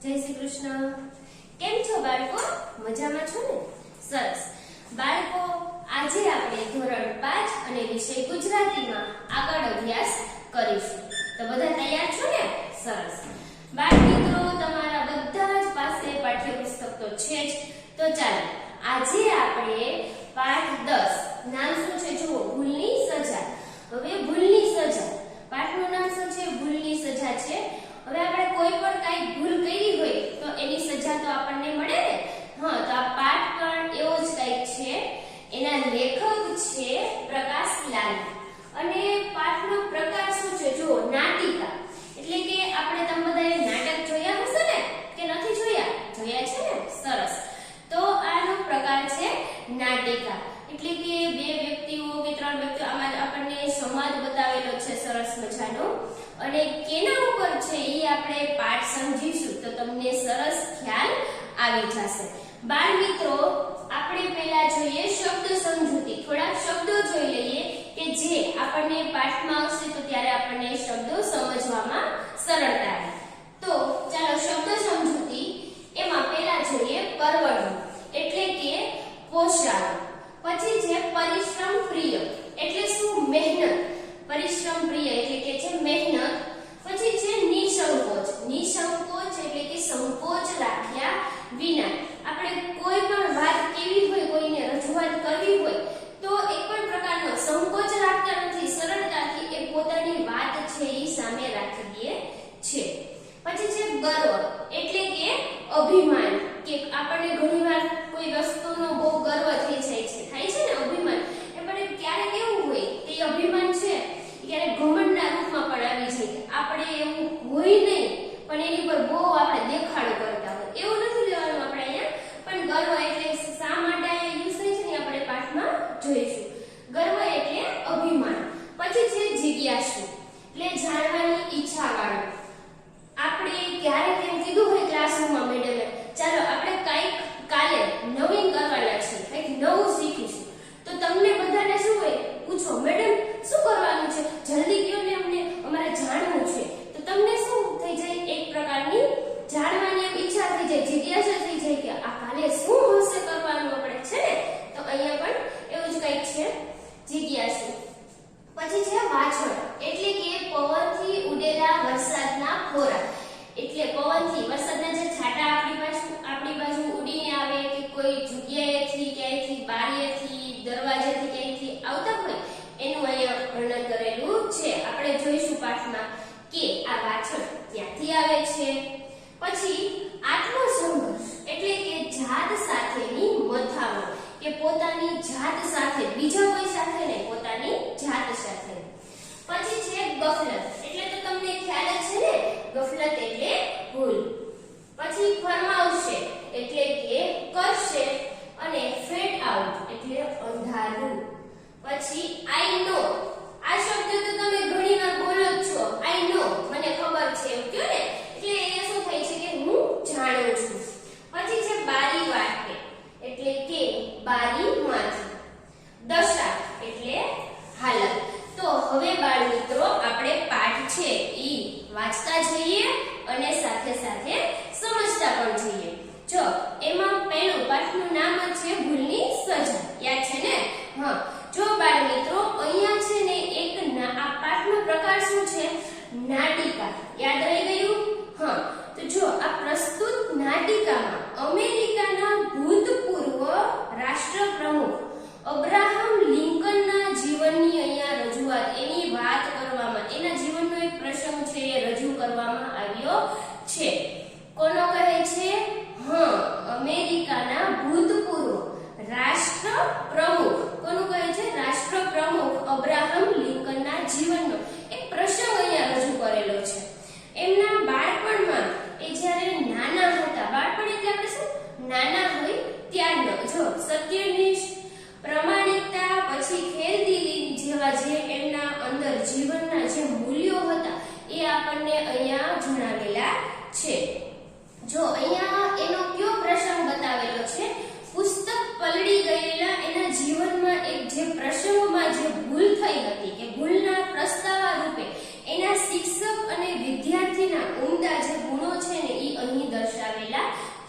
જય શ્રી કૃષ્ણ. કેમ છો બાળકો? મજામાં છો ને? સરસ. બાળકો, આજે આપણે ધોરણ 5 અને વિષય ગુજરાતીમાં આગળ અભ્યાસ કરીશું. તો બધા તૈયાર છો ને? સરસ. બાળ મિત્રો, તમારા બધા જ પાસે પાઠ્યપુસ્તક તો છે જ. તો ચાલો આજે આપણે પાઠ 10 નામ શું છે જુઓ, ભૂલની સજા. હવે ભૂલની સજા પાઠનું નામ શું છે? ભૂલની સજા છે. હવે આપણે કોઈ પણ કાઈ ભૂલ કરી હોય તો એની સજા તો આપણને મળે ને. હા, તો આ પાઠ પણ એવો જ કંઈક છે. એના લેખક છે પ્રકાશ લાલ અને પાઠનો પ્રકાર શું છે જુઓ, નાટિકા. એટલે કે આપણે તમે બધાએ નાટક જોયા હશે ને કે નથી જોયા? જોયા છે ને? સરસ. તો આનો પ્રકાર છે નાટિકા. એટલે કે બે વ્યક્તિઓ કે ત્રણ વ્યક્તિઓ, આમાં આપણને સંવાદ બતાવેલો છે સરસ મજાનો. અને કેના ઉપર છે એ આપણે પાઠ સમજીશું તો તમને સરસ ખ્યાલ આવી જશે. બાળ મિત્રો, આપણે પહેલા જોઈએ શબ્દ સમજૂતી. થોડા શબ્દો જોઈ લઈએ કે જે આપણને પાઠમાં આવશે તો ત્યારે આપણને શબ્દો સમજવામાં સરળતા રહે. તો ચાલો શબ્દ સમજૂતી. એમાં પહેલા જોઈએ પરવડવું એટલે કે પોષાવું. પછી છે પરિશ્રમ પ્રિય એટલે શું? મહેનત. પરિશ્રમ પ્રિય એટલે કે છે મહેનત. પછી છે નિસંકોચ. નિસંકોચ એટલે કે સંકોચ રાખ્યા વિના. આપણે કોઈ પણ વાત કેવી હોય, કોઈને રજૂઆત કરવી હોય તો એક પણ પ્રકારનો સંકોચ રાખતા નથી. સરળતાથી એ પોતાની વાત છે એ સામે રાખી દે છે. પછી છે ગર્વ એટલે કે અભિમાન. કે આપણને ઘણીવાર કોઈ વસ્તુનો બહુ ગર્વ થઈ જાય છે, થાય છે ને અભિમાન. એ પણ ક્યારેક એવું હોય કે અભિમાન છે ક્યારેક ઘમંડના રૂપમાં પણ આવી જાય. આપણે એવું હોય નહીં પણ એની પર બહુ આપણે દેખાડો કરતા હોય. એવું નથી લેવાનું આપણે અહીંયા. પણ ગર્વ એટલે શા માટે અહીંયા યુઝ થાય છે ને આપણે પાઠમાં જોઈશું. ગર્વ એટલે અભિમાન. પછી છે જિજ્ઞાસુ એટલે જાણવાની ઈચ્છા વાળું. આપણે ક્યારેક એમ કીધું હોય ક્લાસરૂમમાં મેડમે, ચાલો આપણે કંઈક કાલે નવીન કરવાના છે, કંઈક નવું શીખીશું. તો તમને બધાને શું હોય? પૂછો, મેડમ શું કરવાનું છે? જલ્દી કહો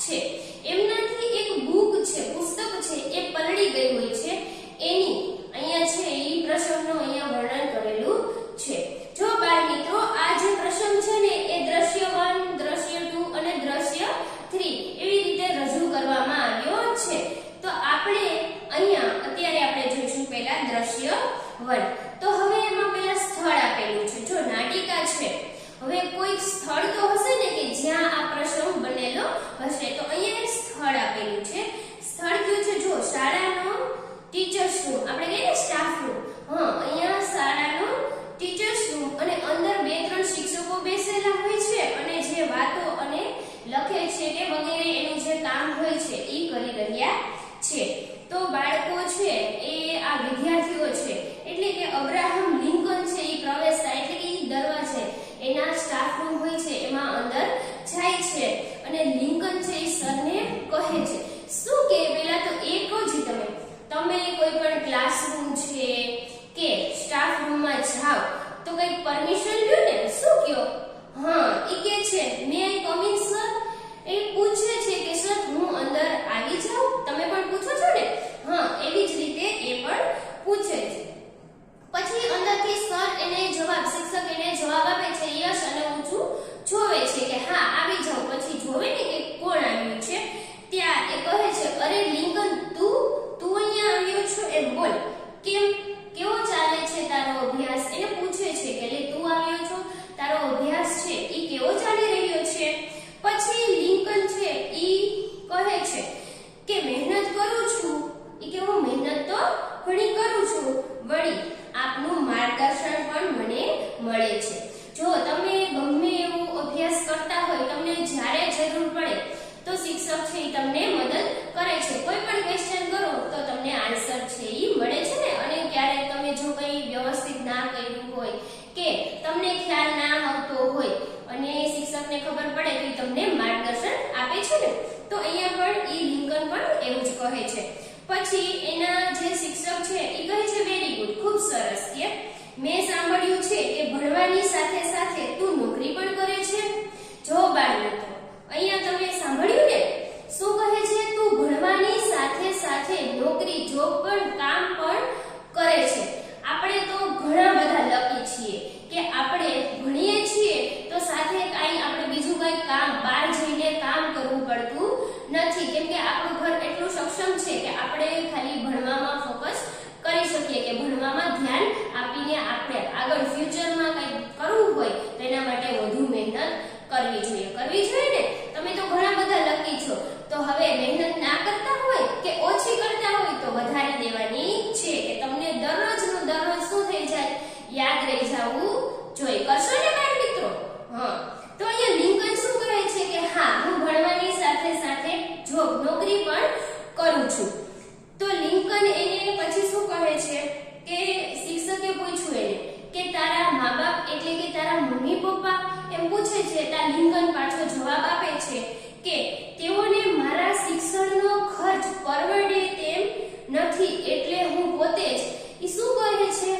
છે. એમનાથી એક બુક છે, પુસ્તક છે, એ પલળી ગઈ હોય છે. એની અહીંયા છે ઈ પ્રસંગનું અહીંયા વર્ણન કરેલું છે. જો બાળ મિત્રો, આ જે પ્રસંગ છે ને એ દ્રશ્ય 1, દ્રશ્ય 2 અને દ્રશ્ય 3 એવી રીતે રજૂ કરવામાં આવ્યો છે. તો આપણે અહીંયા અત્યારે આપણે જોઈશું પહેલા દ્રશ્ય 1. તો હવે એમાં પહેલા સ્થળ આપેલું છે. જો નાટિકા છે, હવે કોઈ સ્થળ તો હશે ને કે જ્યાં આ પ્રસંગ બનેલો હશે. તો અહીંયા એક સ્થળ આપેલું છે. સ્થળ કયું છે? જો શાળાનો ટીચર્સ રૂમ, આપણે કહીએ ને સ્ટાફ રૂમ. હા, અહીંયા શાળાનો ટીચર્સ રૂમ અને અંદર 2-3 શિક્ષકો બેસેલા હોય છે અને જે વાતો અને લખે છે કે વગેરે એનું જે કામ હોય છે એ કરી રહ્યા છે. તો બાળકો છે એ આ વિદ્યાર્થીઓ છે એટલે કે અબ્રાહમ લિંકન છે એ પ્રવેશતા એટલે કે એ દરવાજે એના સ્ટાફ રૂમ હોય છે એમાં અંદર જાય છે અને લિંકન છે એ સરને કહે છે. શું કે પહેલા તો એ કહો છો તમે કોઈ પણ ક્લાસરૂમ છે કે સ્ટાફ રૂમમાં જાવ તો કઈ પરમિશન લ્યો ને. શું કયો? હા, એ કે છે મે આઈ કમ ઇન સર. એ પૂછે છે કે સર હું અંદર આવી જાઉં? તમે પણ પૂછો છો ને? હા, એવી જ રીતે એ પણ પૂછે છે. પછી અંદરથી સર એને જવાબ, શિક્ષક એને જવાબ આપે છે યસ અને ઊંચું જોવે છે કે હા આવી જાઉં. પછી જોવે ને કે કોણ આવ્યું છે. ત્યાં એ કહે છે અરે લિંકન, તું અહીંયા આવ્યો છો એમ બોલ. કેમ, કેવો ચાલે છે તારો અભ્યાસ? એને પૂછે છે કે લે તું આવ્યો છો, તારો અભ્યાસ છે ઈ કેવો ચાલી રહ્યો છે? પછી લિંકન છે ઈ કહે છે કે મહેનત કરું છું. ઈ કે હું મહેનત તો ઘણી કરું છું, વળી આપનું માર્ગદર્શન પણ મને મળે છે. જો તમે ગમે એવું અભ્યાસ કરતા હોય, તમને જ્યારે જરૂર પડે તો શિક્ષક છે ઈ તમને મદદ કરે છે. કોઈ પણ ક્વેશ્ચન કરો તો તમને આન્સર છે ઈ મળે છે ને. અને ક્યારેક તમે જો કંઈ વ્યવસ્થિત ના કર્યું હોય કે તમને ખ્યાલ ના આવતો હોય અને શિક્ષકને ખબર પડે તો ઈ તમને માર્ગદર્શન આપે છે ને. તો અહીંયા પણ ઈ લિંકન પણ એવું જ કહે છે. પછી એના જે શિક્ષક છે ઈ કહે છે વેરી ગુડ, ખૂબ સરસ. કે મેં સાંભળ્યું છે કે ભણવાની સાથે સાથે તું નોકરી પણ કરે છે. જો બાળ મિત્રો, અહીંયા તમે સાંભળ્યું ને, શું કહે છે? તું ભણવાની સાથે સાથે નોકરી, જોબ પણ, કામ પણ કરે છે. આપણે તો ઘણા બધા લકી છીએ કે આપણે ભણીએ છીએ તો સાથે કાંઈ આપણે બીજું કાંઈ કામ બહાર જઈને કામ કરવું પડતું નથી. કેમ કે આપણું ઘર એટલું સક્ષમ છે કે આપણે ખાલી ભણવામાં ફોકસ કરી શકીએ, કે ભણવામાં ધ્યાન આપીને આપણે આગળ ફ્યુચરમાં કંઈ કરવું હોય તો એના માટે વધુ મહેનત કરવી જોઈએ ને. તમે તો ઘણા બધા લકી છો. તો હવે મહેનત ના કરતા હોય કે ઓછી કરતા હોય તો વધારી દેવાની છે કે તમને દરરોજનું દરરોજ શું થઈ જાય? યાદ રહી જવું જોઈએ. કરશો ને બાળ મિત્રો? હા. તો અહીંયા લિંકન શું કહે છે કે હા હું ભણવાની સાથે સાથે જોબ, નોકરી પણ કરું છું. તો લિંકન એને પછી શું કહે છે કે શિક્ષકે પૂછ્યું એને કે તારા મા-બાપ એટલે કે તારા મમ્મી પપ્પા એમ પૂછે છે. ત્યાં લિંકન પાછો જવાબ આપે છે કે તેઓને મારા શિક્ષણનો ખર્ચ પરવડે તેમ નથી, એટલે હું પોતે જ. ઈ શું કહે છે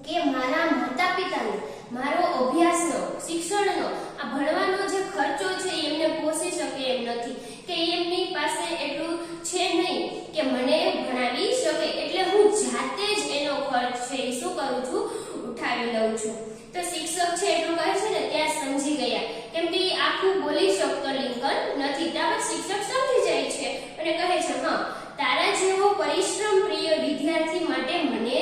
કે મારા માતા પિતાને મારો અભ્યાસનો, શિક્ષણનો, આ ભણવાનો જે ખર્ચો છે એમને પોષી શકે એમ નથી, કે એમની પાસે એટલું છે નહીં કે મને ભણાવી શકે, એટલે હું જાતે જ એનો ખર્ચ છે એ શું કરું છું? ઉઠાવી લઉં છું. તો શિક્ષક છે એટલું કહે છે ને ત્યાં સમજી ગયા, કેમ કે આખું બોલી શકતો લિંકન નથી. ત્યારબાદ શિક્ષક સમજી જાય છે અને કહે છે હા તારા જેવો પરિશ્રમ પ્રિય વિદ્યાર્થી માટે મને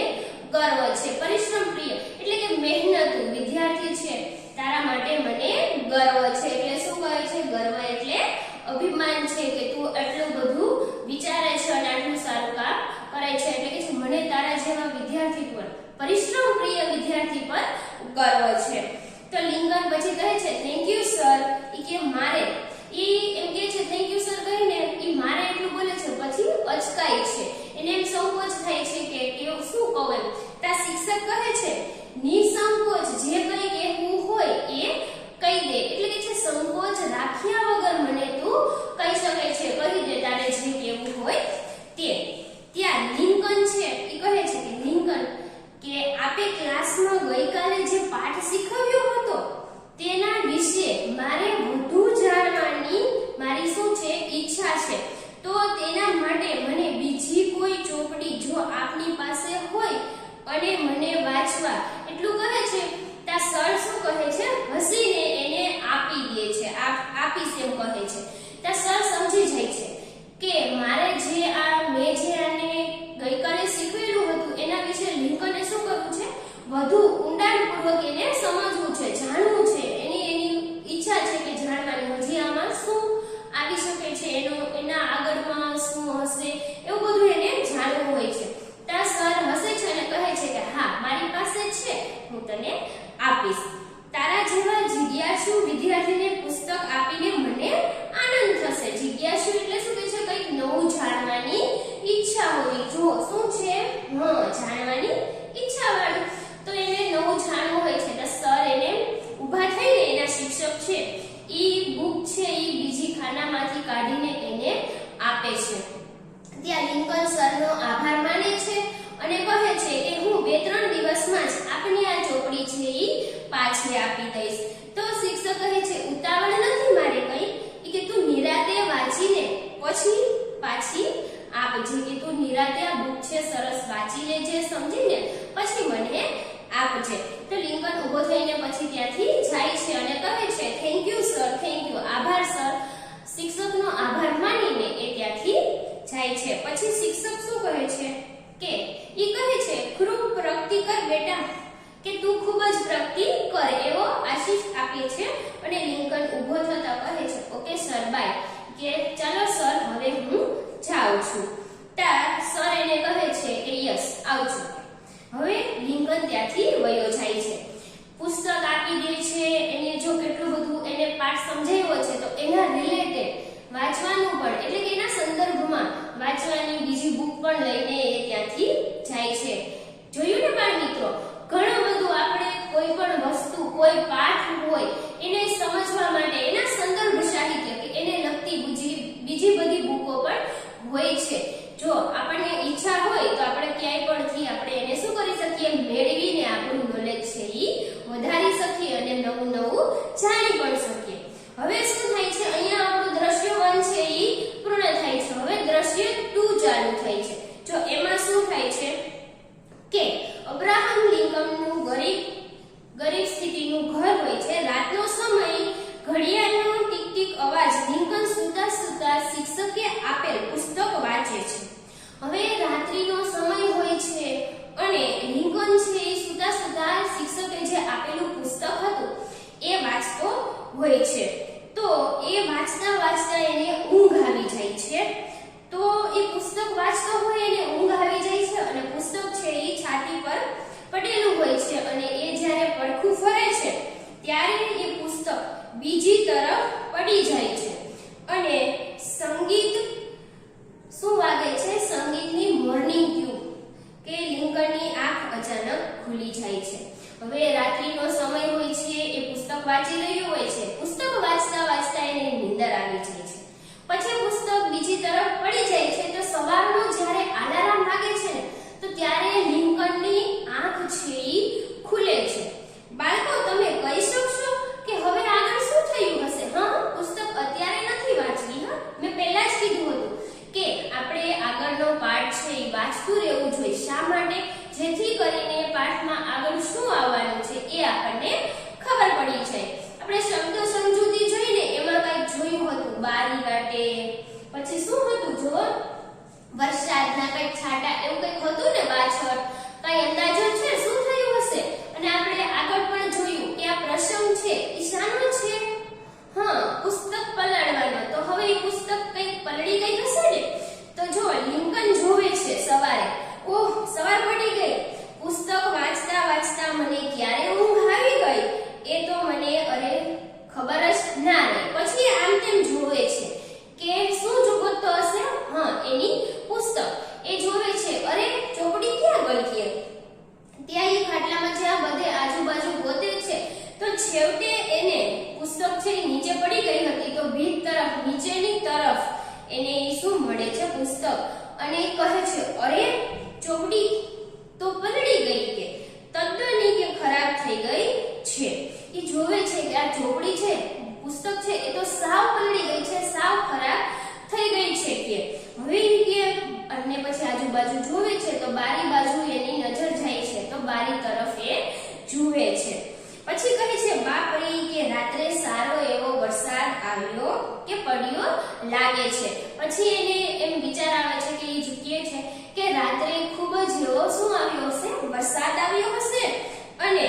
ગર્વ છે. પરિશ્રમ પ્રિય એટલે કે મહેનતુ વિદ્યાર્થી છે તારા માટે મને ગર્વ છે. એટલે શું કહે છે? ગર્વ એટલે અભિમાન છે કે તું એટલું બધું વિચારે છે અને આટલું સારું કામ કરે છે. એટલે કે મને તારા જેવા વિદ્યાર્થી પર, પરિશ્રમ પ્રિય વિદ્યાર્થી પર ગર્વ છે. તો લિંકન પછી કહે છે થેન્ક યુ સર. ઈ કે મારે, ઈ એમ કે છે થેન્ક યુ સર કહીને ઈ મારે એટલું બોલે છે, પછી અચકાય છે. એને એમ સંકોચ થાય છે કે કેવું શું કહું એમ. તા શિક્ષક કહે છે નિસંકોચ જે કંઈ કહેવું હોય એ કહી દે. એટલે કે છે સંકોચ રાખ્યા વગર મને તું કહી શકે છે, કહી દે તારે જે કહેવું હોય તે. ત્યાં લિંકન છે ઈ કહે છે કે લિંકન કે આપે ક્લાસમાં ગઈકાલે જે પાઠ શીખવ્યો હતો તેના વિશે મારે વધુ જાણવાની ચોપડી જો આપની પાસે હોય અને મને વાંચવા એટલું કહે છે, તા સર શું કહે છે, હસીને એને આપી દે છે, આપીશ એમ કહે છે. તા સર સમજી જાય છે કે મારે મેં જે આને ગઈકાલે શીખવેલું હતું એના વિશે લિંકને શું કરવું છે, વધુ ઊંડાણપૂર્વક એને સમજવું છે, જાણવું છે. એની ઈચ્છા છે કે જાણવાની હજી આમાં શું આવી શકે છે, એના આગળમાં શું હશે, એવું બધું એને જાણવું હોય છે. તા સર હસે છે અને કહે છે કે હા મારી પાસે છે, હું તને આપીશ. તારા જેવા જિજ્ઞાસુ વિદ્યાર્થીને પુસ્તક આપીને મને આનંદ થશે. જિજ્ઞાસુ એટલે શું કહે છે, કંઈક નવું જાણવાની ઈચ્છા હોવી. જો શું છે, જાણવાની ઈચ્છા વાળું. તો એને નવું જાણવું હોય છે. તો સર એને ઊભા થઈને એના શિક્ષક છે ઈ બુક છે ઈ બીજી ખાનામાંથી કાઢીને એને આપે છે. ત્યાં લિંકન સરનો આભાર માને છે અને કહે છે કે હું 2-3 દિવસમાં જ આપની આ ચોપડી છે ઈ પાછી આપી દઈશ. તો શિક્ષક કહે છે ઉતાવળ નથી મારે કઈ, કે તું નિરાતે વાંચીને પછી પાછી આપજે, કે તું નિરાતે આ બુક છે સરસ વાંચી લેજે, સમજીને પછી મને આપજે. તો લિંકન ઊભો થઈને પછી ત્યાંથી જાય છે અને કહે છે thank you sir, thank you, આભાર સર. શિક્ષકનો આભાર માનીને એ ત્યાંથી જાય છે. પછી શિક્ષક શું કહે છે કે ઈ કહે છે ખૂબ પ્રગતિ કર બેટા, કે તું ખૂબ જ પ્રગતિ કર, એવો આશીષ આપે છે. અને લિંકન ઊભો થતા કહે છે ઓકે સર બાય, કે ચાલો સર હવે હું જાઉં છું. તા સર એને કહે છે કે યસ આવજો. હવે લિંકન ત્યાંથી વયો જાય છે. પુસ્તક આપી દે છે એને. જો કેટલું બધું એને પાઠ સમજાવ્યો છે તો એના રિલેટેડ વાંચવાનું પણ, એટલે કે એના સંદર્ભમાં વાંચવાની બીજી બુક પણ લઈને એ ત્યાંથી જાય છે. જોયું ને બાળ મિત્રો, ઘણું બધું આપણે કોઈ પણ વસ્તુ, કોઈ પાઠ હોય એને સમજવા માટે એના સંદર્ભ સાહિત્ય કે એને લગતી બીજી બધી બુકો પણ હોય છે. જો આપણને ઈચ્છા હોય તો આપણે ક્યાંય પરથી આપણે એને શું કરી શકીએ, મેળવીને આપણું નોલેજ છે ઈ વધારી શકીએ અને નવું જાણી પણ શકીએ. હવે શું થાય છે, અહીંયા આપણું દ્રશ્ય 1 છે ઈ પૂર્ણ થાય છે. હવે દ્રશ્ય 2 ચાલુ થાય છે. જો એમાં શું થાય છે કે અબ્રાહમ લિંકનનું ગરીબ સ્થિતિનું ઘર હોય છે. રાતનો સમય, ઘડિયાળનો ટીક ટીક અવાજ, લિંકન સૂતા શિક્ષકે આપેલ પુસ્તક વાંચે છે. હવે રાત્રિનો સમય હોય છે અને લિંકન છે એ સૂતા શિક્ષકે જે આપેલું પુસ્તક હતું એ વાંચતો હોય છે. તો એ વાંચતા એને ઊંઘ આવી જાય છે. તો એ પુસ્તક વાંચતો હોય એને ઊંઘ આવી જાય છે અને પુસ્તક છે એ છાતી પર પડેલું હોય છે અને એ જ્યારે પડખું ફરે છે ત્યારે એ પુસ્તક બીજી તરફ પડી જાય છે અને સંગીત શું વાગે છે, સંગીતની મોર્નિંગ ટ્યુન, કે લિંકનની આંખ અચાનક ખુલી જાય છે. હવે રાત્રિનો સમય હોય છે, એ પુસ્તક વાંચી રહ્યો હોય છે. પુસ્તક વાંચતા એને નીંદર આવી જાય છે. પછી પુસ્તક બીજી તરફ પડી જાય છે. તો સવારનો જ્યારે અલાર્મ વાગે છે ને તો ત્યારે લિંકનની આંખ છે ઈ ખુલે છે. બાળકો તમે કહી શકશો કે હવે આગળ શું થયું હશે? પુસ્તક અત્યારે નથી વાંચવી. મેં પહેલા જ કીધું હતું કે આપણે આગળનો પાઠ છે એ વાંચતું રહેવું જોઈએ. શા માટે? જેથી કરીને પાઠમાં આગળ શું આવવાનું છે એ આપણને ખબર પડી જાય. આપણે શબ્દ સમજૂતી જોઈને એમાં કંઈક જોયું હતું, બારી વાટે, પછી શું હતું, જો વરસાદના કંઈક છાંટા, એવું કંઈક હતું ને પાછળ. કઈ અંદાજો છે શું થયું હશે? અને આપણે આગળ પણ જોયું કે આ પ્રસંગ છે એ શાનો છે? પુસ્તક પલળવાનો. તો હવે એ પુસ્તક કંઈક પલળી ગઈ હશે ને. તો જો લિંકન જોવે છે સવારે, સવાર પડી ગઈ, પુસ્તક વાંચતા મને ક્યારે ઊંઘ આવી ગઈ એ તો મને ખબર જ ના રહી. પછી આમ તેમ જોવે છે કે શું જોગતો હશે, એની પુસ્તક એ જોવે છે. ચોપડી ક્યાં ગઈ? ત્યાં એ ખાટલામાં જ્યાં બધે આજુબાજુ ગોતે છે તો છેવટે એને પુસ્તક છે નીચે પડી ગઈ હતી. તો ભીત તરફ, નીચેની તરફ એને શું મળે છે, પુસ્તક. અને કહે છે ચોપડી તો પલળી ગઈ, કે તદ્દન કે ખરાબ થઈ ગઈ છે. એ જોવે છે કે આ ચોપડી છે, પુસ્તક છે એ તો સાવ પલળી ગઈ છે, સાવ ખરાબ થઈ ગઈ છે. કે હવે કે અને પછી આજુબાજુ લાગે છે. પછી એને એમ વિચાર આવે છે કે એ કહે છે કે રાત્રે ખૂબ જ એવો શું આવ્યો હશે, વરસાદ આવ્યો હશે અને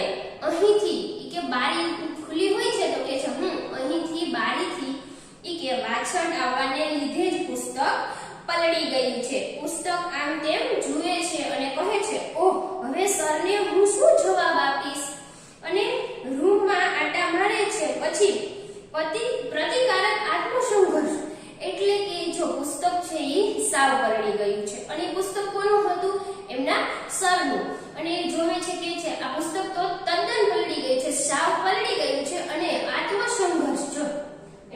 અહીંથી કે બારી ખુલ્લી હોય છે તો કે છે અહીંથી બારીથી કે વાછળ આવવાને લીધે જ પુસ્તક પલળી ગયું છે. પુસ્તક આમ તેમ જુએ છે અને કહે છે ઓહ, હવે સરને હું શું જવાબ આપીશ, અને રૂમમાં આટા મારે છે. પછી પ્રતિકારક આત્મસંઘર્ષ એટલે કે જો પુસ્તક છે એ સાવ પલળી ગયું છે અને પુસ્તક કોનું હતું, એમના સરનું. અને એ જોવે છે કે છે આ પુસ્તક તો તદ્દન પલળી ગયું છે, સાવ પલળી ગયું છે. અને આત્મસંઘર્ષ જો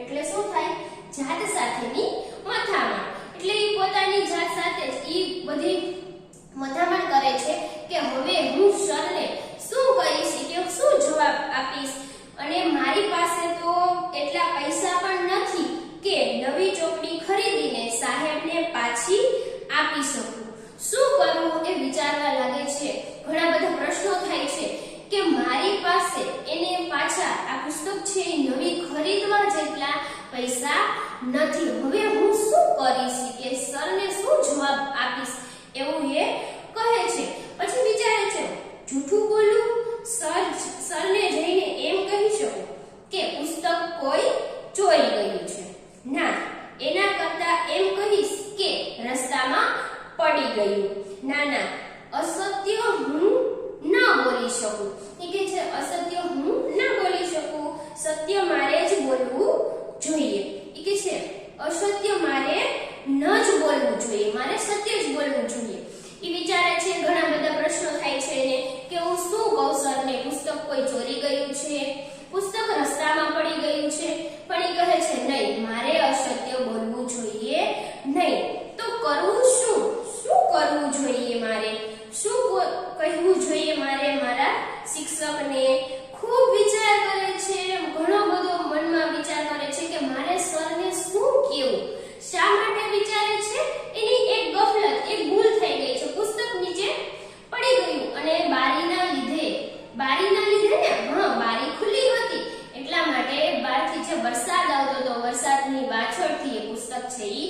એટલે શું થાય, જાત સાથેની મથામણ. એટલે એ પોતાની જાત સાથે જ એ બધી મથામણ કરે છે કે હવે હું સરને શું કહીશ, કે શું જવાબ આપીશ, અને મારી પાસે તો એટલા પૈસા પણ નથી કે નવી ચોપડી ખરીદીને સાહેબને પાછી આપી શકું. શું કરવું એ વિચારવા લાગે છે. ઘણા બધા પ્રશ્નો થાય છે કે મારી પાસે એને પાછા આ પુસ્તક છે એ નવી ખરીદવા જેટલા પૈસા નથી. હવે હું શું કરીશ, કે સરને શું જવાબ આપીશ, એવું એ કહે છે. પછી વિચારે છે જૂઠું બોલું, સરને જઈને એમ કહી શકું કે પુસ્તક કોઈ ચોરી ગયું છે. ના, એના કરતા એમ કહીશ કે રસ્તામાં પડી ગયું. ના, અસત્ય હું ના બોલી શકું. એ કે છે અસત્ય હું ના બોલી શકું, સત્ય મારે જ બોલવું જોઈએ. એ કે છે અસત્ય મારે ન જ બોલવું જોઈએ, મારે સત્ય જ બોલવું જોઈએ. એ વિચારે છે, ઘણા બધા પ્રશ્નો થાય છે એને કે હું શું કહું સરને, પુસ્તક કોઈ ચોરી ગયું છે, પુસ્તક રસ્તામાં પડી ગયું છે. પણ એ કહે છે નહીં, મારે અસત્ય બોલવું જોઈએ નહીં. તો કરવું શું કરવું જોઈએ, મારે શું કહેવું જોઈએ મારે મારા શિક્ષકને. ખૂબ વિચાર કરે છે, ઘણો બધો મનમાં વિચાર કરે છે કે મારે સરને શું કહેવું. શા માટે વિચારે છે, એની એક ગફલત, એક ભૂલ થઈ ગઈ છે. પુસ્તક નીચે પડી ગયું અને બારીના લીધે ને બારી ખુલ્લી હતી એટલા માટે બહારથી જે વરસાદ આવતો હતો, વરસાદની વાછળથી એ પુસ્તક છે એ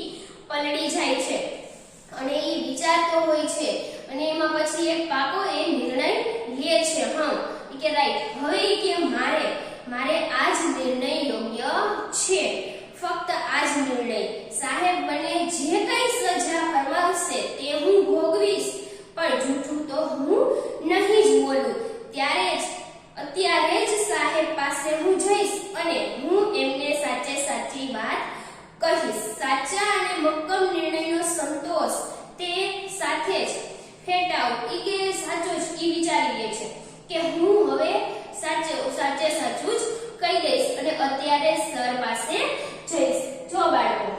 પલળી જાય છે. અને એ વિચારતો હોય છે અને એમાં પછી એક પાકો એ નિર્ણય લે છે. કે રાઈટ, હવે કે મારે આ જ નિર્ણય યોગ્ય છે, ફક્ત આ જ નિર્ણય. સાહેબ મને જે કઈ સજા ફરમાવશે તે હું ભોગવીશ, પણ જૂઠું તો હું નહીં જ બોલું. અત્યારે જ સાહેબ પાસે હું જઈશ અને હું એમને સાચી વાત કહીશ. સાચા અને મક્કમ નિર્ણયનો સંતોષ તે સાથે જ ફેટાવ. કે સાચો જ વિચારી લે છે કે હું હવે સાચું જ કહી દઈશ અને અત્યારે સર પાસે જઈશ. જો બાળકો,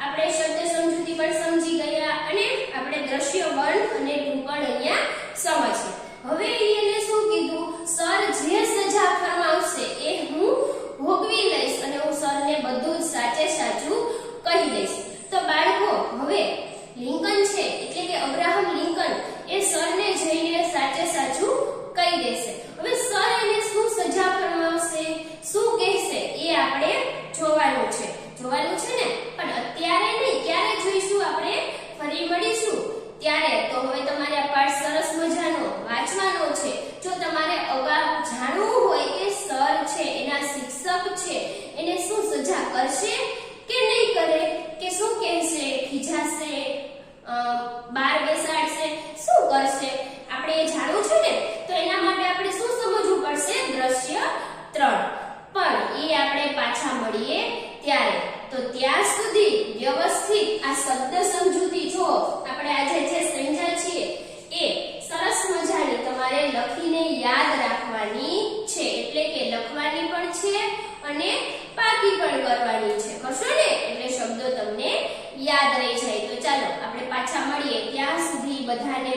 આપણે શબ્દ સમજૂતી પણ સમજી ગયા અને આપણે દ્રશ્ય 1 અને 2 પણ અહીંયા સમજ્યા. હવે એને શું કીધું, સર જે સજા ફરમાવશે એ હું ભોગવી લઈશ અને હું સરને બધું જ સાચું કહી દઈશ. તો બાળકો, હવે લિંકન છે એટલે કે અબ્રાહમ લિંકન એ સરને જઈને સાચું કહી દેશે. હવે સર એને શું સજા ફરમાવશે, શું કહેશે એ આપણે જોવાનું છે ને. પણ અત્યારે નહીં, ક્યારે જોઈશું આપણે, ફરી મળીશું ત્યારે. તો હવે તમારે આ પાઠ સરસ મજાનો વાંચવાનો છે. જો તમારે અગાઉ જાણવું હોય કે સર છે, એના શિક્ષક છે, એને શું સજા કરશે કે નહીં કરે, કે શું કહેશે, ખીજાશે, બાર બેસાડશે, શું કરશે, આપણે એ જાણવું છે ને. તો એના માટે આપણે શું સમજવું પડશે, દ્રશ્ય 3. પણ એ આપણે પાછા મળીએ ત્યારે. તો ત્યાં સુધી વ્યવસ્થિત આ શબ્દ સમજૂતી જો આપણે આજે જે સમજ્યા છીએ એ સરસ મજાની તમારે લખીને યાદ રાખવાની છે. એટલે કે લખવાની પણ છે અને પાકી પણ કરવાની છે. કરશો ને એટલે શબ્દો તમને યાદ રહી જાય. તો ચાલો આપણે પાછા મળીએ, ત્યાં સુધી બધાને